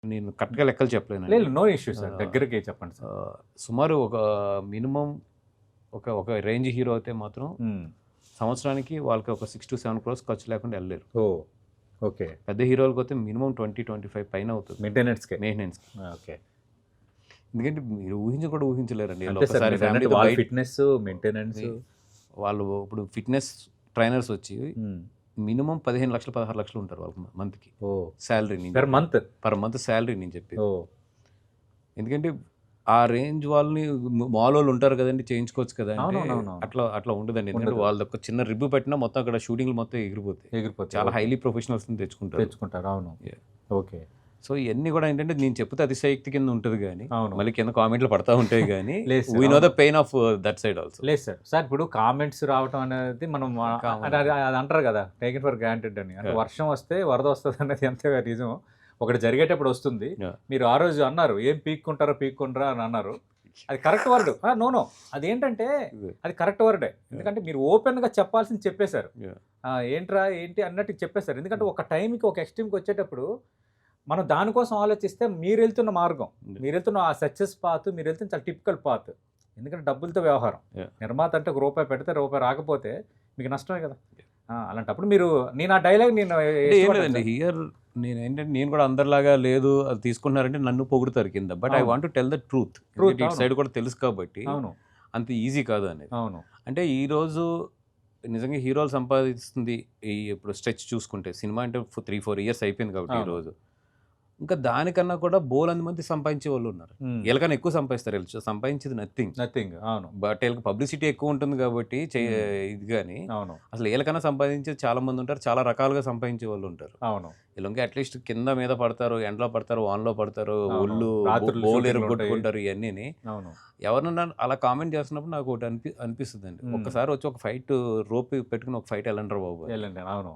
నేను కరెక్ట్‌గా లెక్కలు చెప్పలేనండి. లేదు. No issue sir. ఆహ్, దగ్గరకి చెప్పండి సార్. సుమారు ఒక మినిమమ్ ఒక రేంజ్ హీరో అయితే మాత్రం హ్మ్. సంవత్సరానికి వాళ్ళకి ఒక 6-7 క్రోర్స్ ఖర్చు లేకుండా ఎళ్ళలేరు. ఓహ్! ఓకే. పెద్ద హీరోలకైతే మినిమమ్ 20-25 పైన అవుతది మెయింటెనెన్స్‌కే. మెయింటెనెన్స్‌కి. ఓకే. ఎందుకంటే మీరు కూడా ఊహించలేరండి. ఈళ్ళు అంతే సార్. ఒక్కసారి మీరన్నట్టు ఫ్యామిలీతో వాళ్ళ బయట ఫిట్‌నెస్సు, మెయింటెనెన్సు. వాళ్ళు ఇప్పుడు ఫిట్‌నెస్ ట్రైనర్స్ వచ్చి హ్మ్. మినిమమ్ 15,00,000, 16,00,000 ఉంటారు వాళ్ళకి మంత్‌కి. ఓహ్! సాలరీ నేను పర్ చెప్పేది. మంత్. పర్ మంత్ సాలరీ నేను చెప్పేది. ఓహ్! ఎందుకంటే ఆ రేంజ్ వాళ్ళని మాలోళ్ళు ఉంటారు కదండీ! చేయించుకోవచ్చు కదా! అంటే అవునవునవునవును. అట్లా ఉండదండి. ఎందుకంటే ఉండదు. వాళ్ళదొక చిన్న రిబ్బు పెట్టినా మొత్తం అక్కడ షూటింగ్‌లు మొత్తం ఎగిరిపోతాయి. ఎగిరిపోతాయి. చాలా ఓకే. హైలీ ప్రొఫెషనల్స్‌ని తెచ్చుకుంటారు. తెచ్చుకుంటారు. అవును. యాహ్! ఓకే. సో, ఇయన్నీ గూడా ఏంటంటే నేను చెప్తే అతిశయోక్తి కింద ఉంటది గానీ, అవును. మళ్ళీ కింద కామెంట్‌లు పడతా ఉంటాయి గానీ, లేదు సార్. వి నో అవును. The pain of that side also. లేదు సార్. సార్ ఇప్పుడు కామెంట్స్ రావటం అనేది మనం కామన్ అది అది అది. అది అంటారు గదా! టేకెన్ ఫర్ గ్రాంటెడ్ అని. అంటే యాహ్! వర్షం వస్తే వరద వస్తదనేది ఎంత నిజమో, ఒకటి జరిగేటప్పుడు వస్తుంది. యాహ్! మీరు ఆ రోజు అన్నారు, "ఏం పీక్కుంటారో పీక్కుండ్రా" అని అన్నారు. అది కరెక్ట్ వర్డ్. No, no. అదేంటంటే ఇదే. అది కరెక్ట్ వర్డే. యాహ్! ఎందుకంటే మీరు ఓపెన్‌గా చెప్పాల్సింది చెప్పేశారు. యాహ్! ఏంట్రా ఏంటి అన్నట్టు చెప్పేశారు. ఎందుకంటే ఒక టైంకి ఒక ఎక్స్‌ట్రీమ్‌కి వచ్చేటప్పుడు మనం దానికోసం ఆలోచిస్తే మీరెళ్తున్న మార్గం, యాహ్! మీరెళ్తున్న ఆ సక్సెస్ పాత్ మీరెళ్తున్న చాలా టిపికల్ పాత్. ఎందుకంటే డబ్బులతో వ్యవహారం. యాహ్! నిర్మాత అంటే ఒక రూపాయి పెడితే రూపాయి రాకపోతే మీకు నష్టమే కదా! అలాంటప్పుడు మీరు నేను ఆ డైలాగ్ నేను అంటే ఏం ఇష్టపడ్డాను లేదండి. సార్. హియర్ నేనేంటంటే నేను కూడా అందరిలాగా లేదు అది తీసుకుంటున్నారంటే నన్ను పొగుడుతారు కింద. బట్ ఐ అవును. Want to tell the truth. Truth. ఎందుకంటే ఇటు అవును. సైడ్ కూడా తెలుసు కాబట్టి అవును. అంత ఈజీ కాదు అనేది. అవును. అంటే ఈరోజు నిజంగా హీరోలు సంపాదిస్తుంది ఇప్పుడు స్ట్రెచ్ చూసుకుంటే సినిమా అంటే 3, 4 ఇయర్స్ అయిపోయింది కాబట్టి అవును. ఈరోజు. ఇంకా దానికన్నా కూడా బోలెడు మంది సంపాదించేవాళ్ళు ఉన్నారు. హ్మ్. ఈళ్ళకన్నా ఎక్కువ సంపాదిస్తారు. ఈళ్ళు సంపాదించేది నథింగ్. నథింగ్. అవును. బట్ ఈళ్ళకి పబ్లిసిటీ ఎక్కువ ఉంటుంది కాబట్టి హ్మ్. ఇది గాని అవును. అసలు ఈళ్ళకన్నా సంపాదించేది చాలా మంది ఉంటారు. చాలా రకాలుగా సంపాదించేవాళ్ళు ఉంటారు. అవును. ఈళ్ళుంకా అట్‌లీస్ట్ కింద మీద పడతారు, ఎండలో పడతారు, వానలో పడతారు, ఒళ్ళు అవునవును. రాత్రులు బోలు షూటింగ్‌లుంటాయి. ఇరగ్గొట్టుకుంటారు ఇయన్నీని. అవును. ఎవరినన్నా అలా కామెంట్ చేస్తున్నప్పుడు నాకోటి అనిపిస్తదండి. హ్మ్. ఒక్కసారి వచ్చి ఒక ఫైట్ రోప్ పెట్టుకొని ఒక ఫైట్ ఎళ్ళండ్రా బాబు అని. ఎళ్ళండి. అవును.